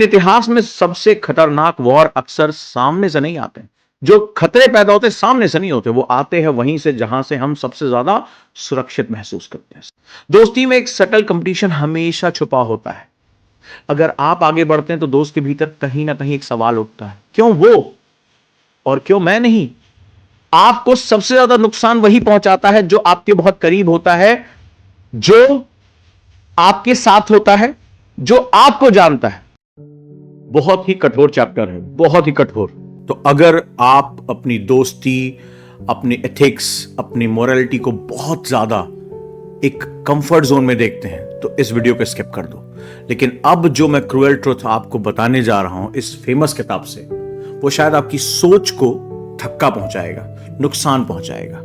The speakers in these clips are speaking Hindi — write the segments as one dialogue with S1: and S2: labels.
S1: इतिहास में सबसे खतरनाक वॉर अक्सर सामने से नहीं आते। जो खतरे पैदा होते सामने से नहीं होते, वो आते हैं वहीं से जहां से हम सबसे ज्यादा सुरक्षित महसूस करते हैं। दोस्ती में एक सटल कंपटीशन हमेशा छुपा होता है। अगर आप आगे बढ़ते हैं तो दोस्त के भीतर कहीं ना कहीं एक सवाल उठता है, क्यों वो और क्यों मैं नहीं। आपको सबसे ज्यादा नुकसान वही पहुंचाता है जो आपके बहुत करीब होता है, जो आपके साथ होता है, जो आपको जानता है। बहुत ही कठोर चैप्टर है, बहुत ही कठोर। तो अगर आप अपनी दोस्ती, अपनी एथिक्स, अपनी मोरालिटी को बहुत ज्यादा एक कंफर्ट जोन में देखते हैं तो इस वीडियो को स्किप कर दो। लेकिन अब जो मैं क्रूएल ट्रुथ आपको बताने जा रहा हूं इस फेमस किताब से, वो शायद आपकी सोच को धक्का पहुंचाएगा, नुकसान पहुंचाएगा।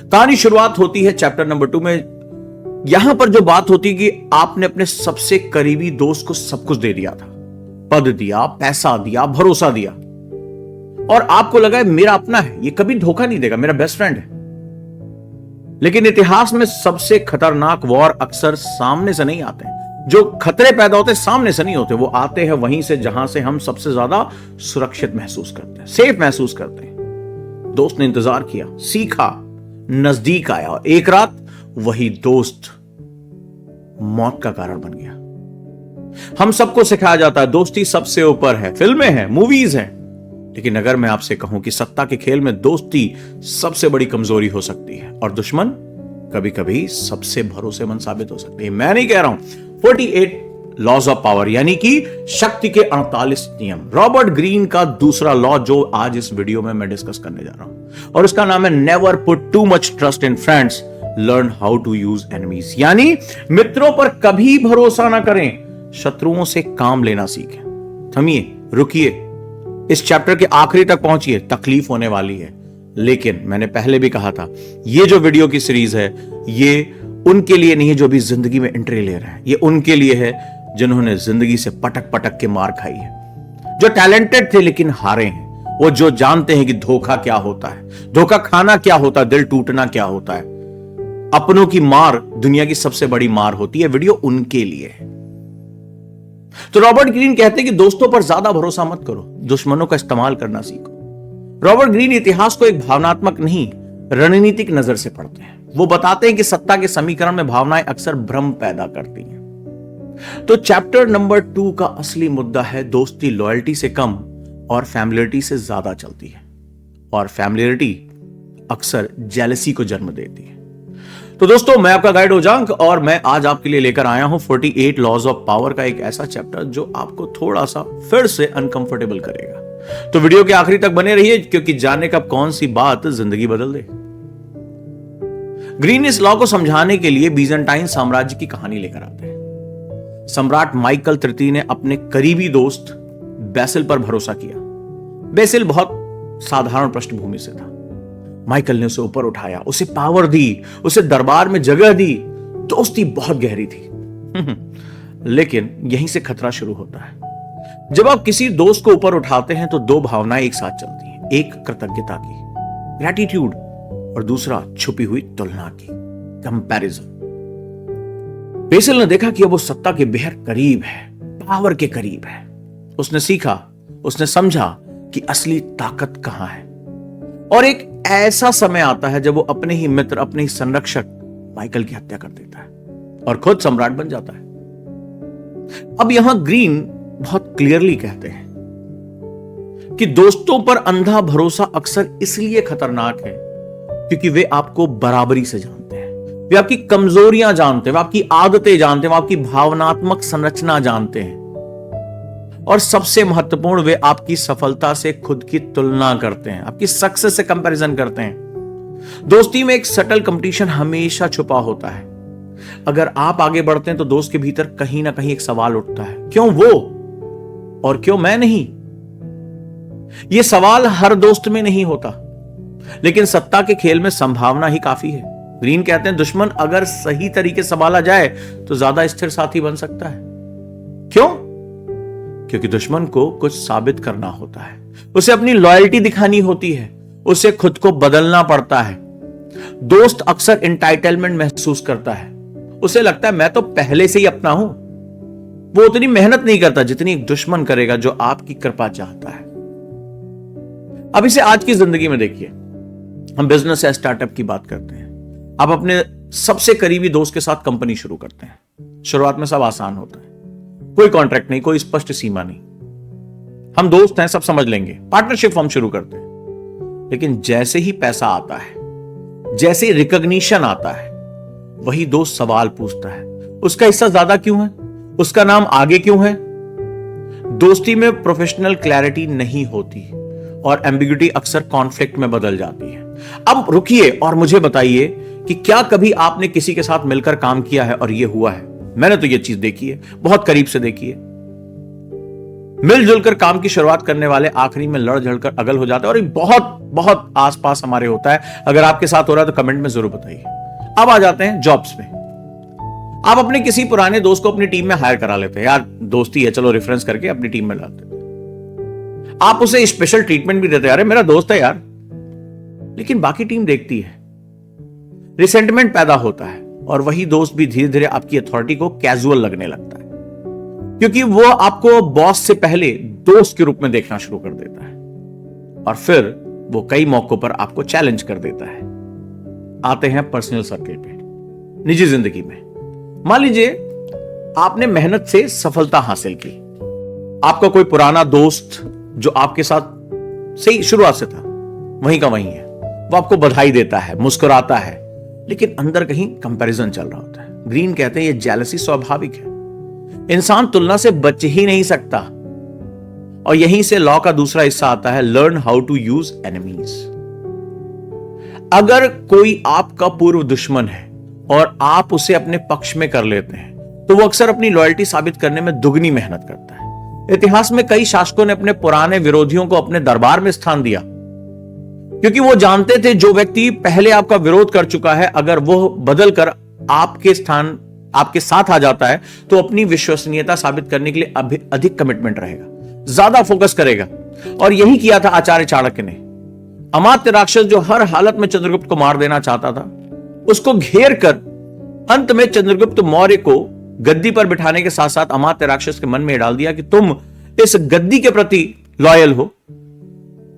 S1: कहानी शुरुआत होती है चैप्टर नंबर 2 में। यहां पर जो बात होती है कि आपने अपने सबसे करीबी दोस्त को सब कुछ दे दिया था, पद दिया, पैसा दिया, भरोसा दिया, और आपको लगा है मेरा अपना है, ये कभी धोखा नहीं देगा, मेरा बेस्ट फ्रेंड है। लेकिन इतिहास में सबसे खतरनाक वॉर अक्सर सामने से नहीं आते। जो खतरे पैदा होते सामने से नहीं होते, वो आते हैं वहीं से जहां से हम सबसे ज्यादा सुरक्षित महसूस करते हैं, सेफ महसूस करते हैं। दोस्त ने इंतजार किया, सीखा, नजदीक आया, और एक रात वही दोस्त मौत का कारण बन गया। हम सबको सिखाया जाता है दोस्ती सबसे ऊपर है, फिल्में हैं, मूवीज हैं। लेकिन अगर मैं आपसे कहूं कि सत्ता के खेल में दोस्ती सबसे बड़ी कमजोरी हो सकती है, और दुश्मन कभी कभी सबसे भरोसेमंद साबित हो सकती है। मैं नहीं कह रहा हूं, 48 लॉज ऑफ पावर यानी कि शक्ति के 48 नियम, रॉबर्ट ग्रीन का दूसरा लॉ जो आज इस वीडियो में मैं डिस्कस करने जा रहा हूं, और उसका नाम है never put too much trust in friends, learn how to use enemies. यानी मित्रों पर कभी भरोसा ना करें, शत्रुओं से काम लेना सीखें। थमिए, रुकिए, इस चैप्टर के आखिरी तक पहुंचिए, तकलीफ होने वाली है। लेकिन मैंने पहले भी कहा था, ये जो वीडियो की सीरीज है, ये उनके लिए नहीं है जो भी जिंदगी में एंट्री ले रहे हैं। ये उनके लिए है जिन्होंने जिंदगी से पटक पटक के मार खाई है, जो टैलेंटेड थे लेकिन हारे हैं, वो जो जानते हैं कि धोखा क्या होता है, धोखा खाना क्या होता है, दिल टूटना क्या होता है, अपनों की मार दुनिया की सबसे बड़ी मार होती है। वीडियो उनके लिए है। तो रॉबर्ट ग्रीन कहते हैं कि दोस्तों पर ज्यादा भरोसा मत करो, दुश्मनों का इस्तेमाल करना सीखो। रॉबर्ट ग्रीन इतिहास को एक भावनात्मक नहीं, रणनीतिक नजर से पढ़ते हैं। वो बताते हैं कि सत्ता के समीकरण में भावनाएं अक्सर भ्रम पैदा करती हैं। तो चैप्टर नंबर 2 का असली मुद्दा है दोस्ती लॉयल्टी से कम और फैमिलियरिटी से ज्यादा चलती है, और फैमिलियरिटी अक्सर जेलसी को जन्म देती है। तो दोस्तों, मैं आपका गाइड होजांक, और मैं आज आपके लिए लेकर आया हूं 48 लॉज ऑफ पावर का एक ऐसा चैप्टर जो आपको थोड़ा सा फिर से अनकंफर्टेबल करेगा। तो वीडियो के आखिरी तक बने रहिए, क्योंकि जानने कब कौन सी बात जिंदगी बदल दे। ग्रीन इस लॉ को समझाने के लिए बीजेंटाइन साम्राज्य की कहानी लेकर आते हैं। सम्राट माइकल तृतीय ने अपने करीबी दोस्त बेसिल पर भरोसा किया। बेसिल बहुत साधारण पृष्ठभूमि से था। माइकल ने उसे ऊपर उठाया, उसे पावर दी, उसे दरबार में जगह दी, दोस्ती बहुत गहरी थी। लेकिन यहीं से खतरा शुरू होता है। जब आप किसी दोस्त को ऊपर उठाते हैं तो दो भावनाएं एक साथ चलती हैं, एक कृतज्ञता की, ग्रैटिट्यूड, और दूसरा छुपी हुई तुलना की, कंपैरिजन। बेसिल ने देखा कि अब वो सत्ता के बेहद करीब है, पावर के करीब है। उसने सीखा, उसने समझा कि असली ताकत कहां है। और एक ऐसा समय आता है जब वो अपने ही मित्र, अपने ही संरक्षक माइकल की हत्या कर देता है और खुद सम्राट बन जाता है। अब यहां ग्रीन बहुत क्लियरली कहते हैं कि दोस्तों पर अंधा भरोसा अक्सर इसलिए खतरनाक है क्योंकि वे आपको बराबरी से जानते हैं, वे आपकी कमजोरियां जानते हैं, वे आपकी आदतें जानते हैं, वे आपकी भावनात्मक संरचना जानते हैं, और सबसे महत्वपूर्ण, वे आपकी सफलता से खुद की तुलना करते हैं, आपकी सक्सेस से कंपैरिजन करते हैं। दोस्ती में एक सटल कंपटीशन हमेशा छुपा होता है। अगर आप आगे बढ़ते हैं तो दोस्त के भीतर कहीं ना कहीं एक सवाल उठता है, क्यों वो और क्यों मैं नहीं। यह सवाल हर दोस्त में नहीं होता, लेकिन सत्ता के खेल में संभावना ही काफी है। ग्रीन कहते हैं दुश्मन अगर सही तरीके से संभाला जाए तो ज्यादा स्थिर साथी बन सकता है। क्यों? क्योंकि दुश्मन को कुछ साबित करना होता है, उसे अपनी लॉयल्टी दिखानी होती है, उसे खुद को बदलना पड़ता है। दोस्त अक्सर एंटाइटलमेंट महसूस करता है, उसे लगता है मैं तो पहले से ही अपना हूं, वो उतनी मेहनत नहीं करता जितनी एक दुश्मन करेगा जो आपकी कृपा चाहता है। अब इसे आज की जिंदगी में देखिए, हम बिजनेस या स्टार्टअप की बात करते हैं। आप अपने सबसे करीबी दोस्त के साथ कंपनी शुरू करते हैं। शुरुआत में सब आसान होता है, कोई कॉन्ट्रैक्ट नहीं, कोई स्पष्ट सीमा नहीं, हम दोस्त हैं, सब समझ लेंगे, पार्टनरशिप हम शुरू करते हैं। लेकिन जैसे ही पैसा आता है, जैसे ही रिकॉग्निशन आता है, वही दोस्त सवाल पूछता है, उसका हिस्सा ज्यादा क्यों है, उसका नाम आगे क्यों है। दोस्ती में प्रोफेशनल क्लैरिटी नहीं होती और एम्बिग्युइटी अक्सर कॉन्फ्लिक्ट में बदल जाती है। अब रुकिए और मुझे बताइए कि क्या कभी आपने किसी के साथ मिलकर काम किया है और यह हुआ है? मैंने तो यह चीज देखी है, बहुत करीब से देखी है। मिलजुल कर काम की शुरुआत करने वाले आखिरी में लड़ झड़कर अगल हो जाते हैं, और ये बहुत बहुत आसपास हमारे होता है। अगर आपके साथ हो रहा है तो कमेंट में जरूर बताइए। अब आ जाते हैं जॉब्स पे। आप अपने किसी पुराने दोस्त को अपनी टीम में हायर करा लेते हैं, यार दोस्ती है चलो रेफरेंस करके अपनी टीम में लाते हैं। आप उसे स्पेशल ट्रीटमेंट भी देते हैं, अरे मेरा दोस्त है यार। लेकिन बाकी टीम देखती है, रिसेंटमेंट पैदा होता है, और वही दोस्त भी धीरे धीरे आपकी अथॉरिटी को कैजुअल लगने लगता है, क्योंकि वो आपको बॉस से पहले दोस्त के रूप में देखना शुरू कर देता है, और फिर वो कई मौकों पर आपको चैलेंज कर देता है। आते हैं पर्सनल सर्कल पे, निजी जिंदगी में। मान लीजिए आपने मेहनत से सफलता हासिल की, आपका कोई पुराना दोस्त जो आपके साथ सही शुरुआत से था वहीं का वहीं है, वो आपको बधाई देता है, मुस्कुराता है, लेकिन अंदर कहीं कंपैरिजन चल रहा होता है। ग्रीन कहते हैं ये जेलसी स्वाभाविक है, इंसान तुलना से बच ही नहीं सकता, और यहीं से लॉ का दूसरा हिस्सा आता है, learn how to use enemies. अगर कोई आपका पूर्व दुश्मन है और आप उसे अपने पक्ष में कर लेते हैं, तो वो अक्सर अपनी लॉयल्टी साबित करने में दुगनी मेहनत करता है। इतिहास में कई शासकों ने अपने पुराने विरोधियों को अपने दरबार में स्थान दिया, क्योंकि वो जानते थे जो व्यक्ति पहले आपका विरोध कर चुका है, अगर वो बदल कर आपके साथ आ जाता है तो अपनी विश्वसनीयता साबित करने के लिए अधिक कमिटमेंट रहेगा, ज्यादा फोकस करेगा। और यही किया था आचार्य चाणक्य ने। अमात्य राक्षस जो हर हालत में चंद्रगुप्त को मार देना चाहता था, उसको घेर कर अंत में चंद्रगुप्त मौर्य को गद्दी पर बिठाने के साथ साथ अमात्य राक्षस के मन में डाल दिया कि तुम इस गद्दी के प्रति लॉयल हो,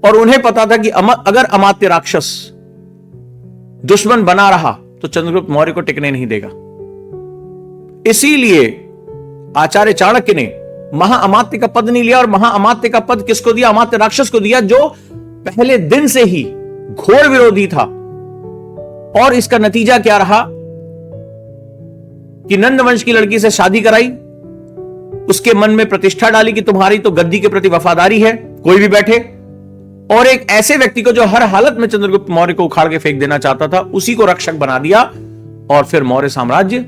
S1: और उन्हें पता था कि अगर अमात्य राक्षस दुश्मन बना रहा तो चंद्रगुप्त मौर्य को टिकने नहीं देगा। इसीलिए आचार्य चाणक्य ने महाअमात्य का पद नहीं लिया, और महाअमात्य का पद किसको दिया? अमात्य राक्षस को दिया, जो पहले दिन से ही घोर विरोधी था। और इसका नतीजा क्या रहा कि नंद वंश की लड़की से शादी कराई, उसके मन में प्रतिष्ठा डाली कि तुम्हारी तो गद्दी के प्रति वफादारी है, कोई भी बैठे, और एक ऐसे व्यक्ति को जो हर हालत में चंद्रगुप्त मौर्य को उखाड़ के फेंक देना चाहता था, उसी को रक्षक बना दिया, और फिर मौर्य साम्राज्य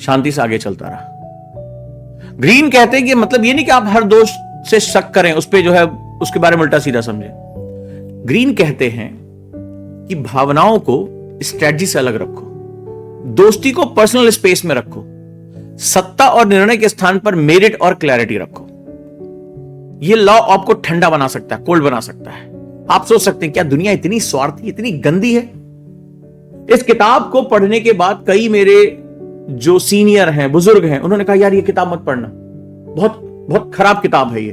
S1: शांति से आगे चलता रहा। ग्रीन कहते हैं कि मतलब ये नहीं कि आप हर दोस्त से शक करें, उस पे जो है उसके बारे में उल्टा सीधा समझें। ग्रीन कहते हैं कि भावनाओं को स्ट्रेटजी से अलग रखो, दोस्ती को पर्सनल स्पेस में रखो, सत्ता और निर्णय के स्थान पर मेरिट और क्लैरिटी रखो। यह लॉ आपको ठंडा बना सकता है, कोल्ड बना सकता है। आप सोच सकते हैं क्या दुनिया इतनी स्वार्थी, इतनी गंदी है? इस किताब को पढ़ने के बाद कई मेरे जो सीनियर हैं, बुजुर्ग हैं, उन्होंने कहा यार ये किताब मत पढ़ना, बहुत बहुत खराब किताब है ये,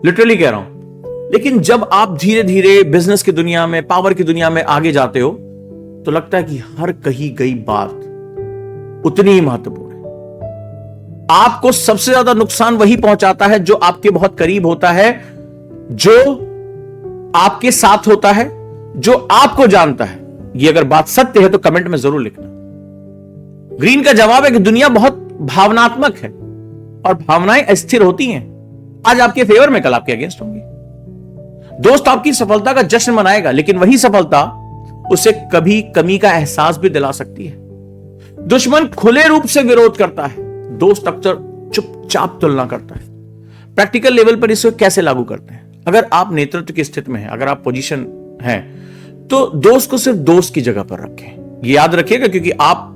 S1: लिटरली कह रहा हूं। लेकिन जब आप धीरे धीरे बिजनेस की दुनिया में, पावर की दुनिया में आगे जाते हो, तो लगता है कि हर कही गई बात उतनी ही महत्वपूर्ण है। आपको सबसे ज्यादा नुकसान वही पहुंचाता है जो आपके बहुत करीब होता है, जो आपके साथ होता है, जो आपको जानता है। ये अगर बात सत्य है तो कमेंट में जरूर लिखना। ग्रीन का जवाब है कि दुनिया बहुत भावनात्मक है और भावनाएं अस्थिर होती हैं, आज आपके फेवर में कल आपके अगेंस्ट होंगी। दोस्त आपकी सफलता का जश्न मनाएगा, लेकिन वही सफलता उसे कभी कमी का एहसास भी दिला सकती है। दुश्मन खुले रूप से विरोध करता है, दोस्त अक्सर चुपचाप तुलना करता है। प्रैक्टिकल लेवल पर इसे कैसे लागू करते हैं? अगर आप नेतृत्व की स्थिति में हैं, अगर आप पोजीशन हैं, तो दोस्त को सिर्फ दोस्त की जगह पर रखें। ये याद रखिएगा, क्योंकि आप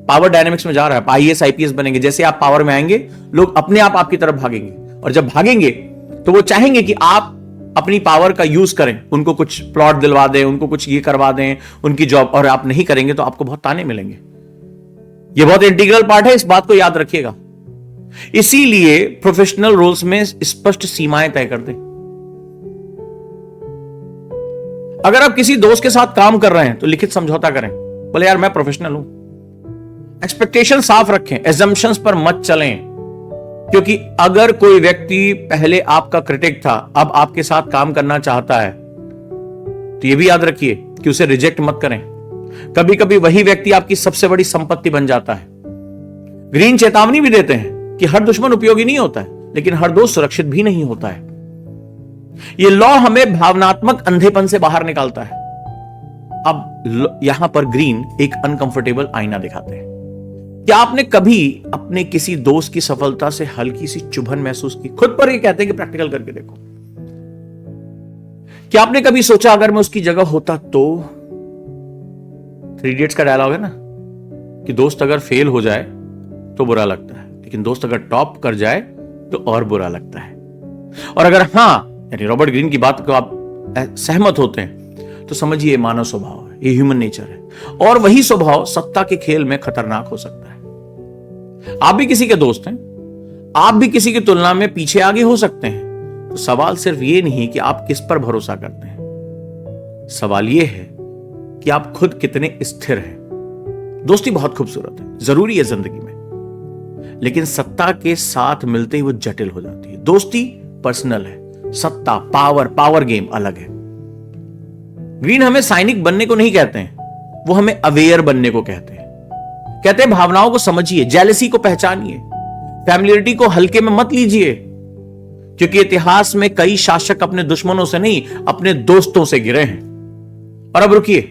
S1: पावर डायनेमिक्स में जा रहे हैं, आप आईएएस आईपीएस बनेंगे। जैसे आप पावर में आएंगे, लोग अपने आप आपकी तरफ भागेंगे, और जब भागेंगे तो वो चाहेंगे कि आप अपनी पावर का यूज करें, उनको कुछ प्लॉट दिलवा दें, उनको कुछ ये करवा दें, उनकी जॉब, और आप नहीं करेंगे तो आपको बहुत ताने मिलेंगे। ये बहुत इंटीग्रल पार्ट है, इस बात को याद रखिएगा। इसीलिए प्रोफेशनल रोल्स में स्पष्ट सीमाएं तय कर दें। अगर आप किसी दोस्त के साथ काम कर रहे हैं तो लिखित समझौता करें, बोले यार मैं प्रोफेशनल हूं। एक्सपेक्टेशन साफ रखें, एजम्पशंस पर मत चलें, क्योंकि अगर कोई व्यक्ति पहले आपका क्रिटिक था, अब आपके साथ काम करना चाहता है, तो यह भी याद रखिए कि उसे रिजेक्ट मत करें। कभी कभी वही व्यक्ति आपकी सबसे बड़ी संपत्ति बन जाता है। ग्रीन चेतावनी भी देते हैं कि हर दुश्मन उपयोगी नहीं होता है, लेकिन हर दोस्त सुरक्षित भी नहीं होता है। यह लॉ हमें भावनात्मक अंधेपन से बाहर निकालता है। अब यहां पर ग्रीन एक अनकंफर्टेबल आईना दिखाते हैं। क्या आपने कभी अपने किसी दोस्त की सफलता से हल्की सी चुभन महसूस की? खुद पर ये कहते हैं कि प्रैक्टिकल करके देखो। क्या आपने कभी सोचा अगर मैं उसकी जगह होता तो? 3 इडियट्स का डायलॉग है ना कि दोस्त अगर फेल हो जाए तो बुरा लगता है, लेकिन दोस्त अगर टॉप कर जाए तो और बुरा लगता है। और अगर हां, यानी रॉबर्ट ग्रीन की बात को आप सहमत होते हैं, तो समझिए मानव स्वभाव है, ये ह्यूमन नेचर है। और वही स्वभाव सत्ता के खेल में खतरनाक हो सकता है। आप भी किसी के दोस्त हैं, आप भी किसी की तुलना में पीछे आगे हो सकते हैं। तो सवाल सिर्फ ये नहीं कि आप किस पर भरोसा करते हैं, सवाल यह है कि आप खुद कितने स्थिर हैं। दोस्ती बहुत खूबसूरत है, जरूरी है जिंदगी में, लेकिन सत्ता के साथ मिलते ही वो जटिल हो जाती है। दोस्ती पर्सनल है, सत्ता पावर गेम अलग है। ग्रीन हमें सैनिक बनने को नहीं कहते हैं, वो हमें अवेयर बनने को कहते हैं। कहते हैं भावनाओं को समझिए, जेलसी को पहचानिए, फैमिलियरिटी को हल्के में मत लीजिए, क्योंकि इतिहास में कई शासक अपने दुश्मनों से नहीं, अपने दोस्तों से गिरे हैं। और अब रुकिए,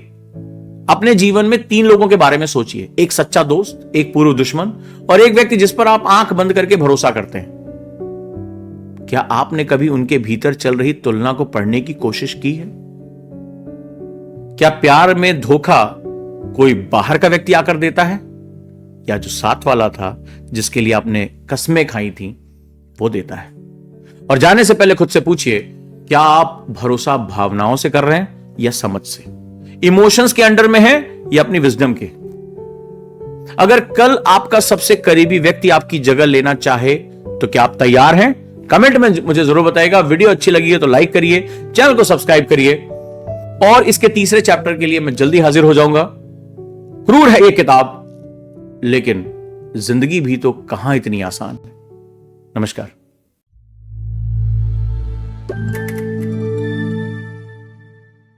S1: अपने जीवन में 3 लोगों के बारे में सोचिए, एक सच्चा दोस्त, एक पूर्व दुश्मन और एक व्यक्ति जिस पर आप आंख बंद करके भरोसा करते हैं। क्या आपने कभी उनके भीतर चल रही तुलना को पढ़ने की कोशिश की है? क्या प्यार में धोखा कोई बाहर का व्यक्ति आकर देता है, या जो साथ वाला था जिसके लिए आपने कस्में खाई थी वो देता है? और जाने से पहले खुद से पूछिए, क्या आप भरोसा भावनाओं से कर रहे हैं या समझ से, इमोशंस के अंडर में है या अपनी विजडम के? अगर कल आपका सबसे करीबी व्यक्ति आपकी जगह लेना चाहे तो क्या आप तैयार हैं? कमेंट में मुझे जरूर बताइएगा। वीडियो अच्छी लगी है तो लाइक करिए, चैनल को सब्सक्राइब करिए, और इसके तीसरे चैप्टर के लिए मैं जल्दी हाजिर हो जाऊंगा। क्रूर है ये किताब, लेकिन जिंदगी भी तो कहां इतनी आसान है। नमस्कार।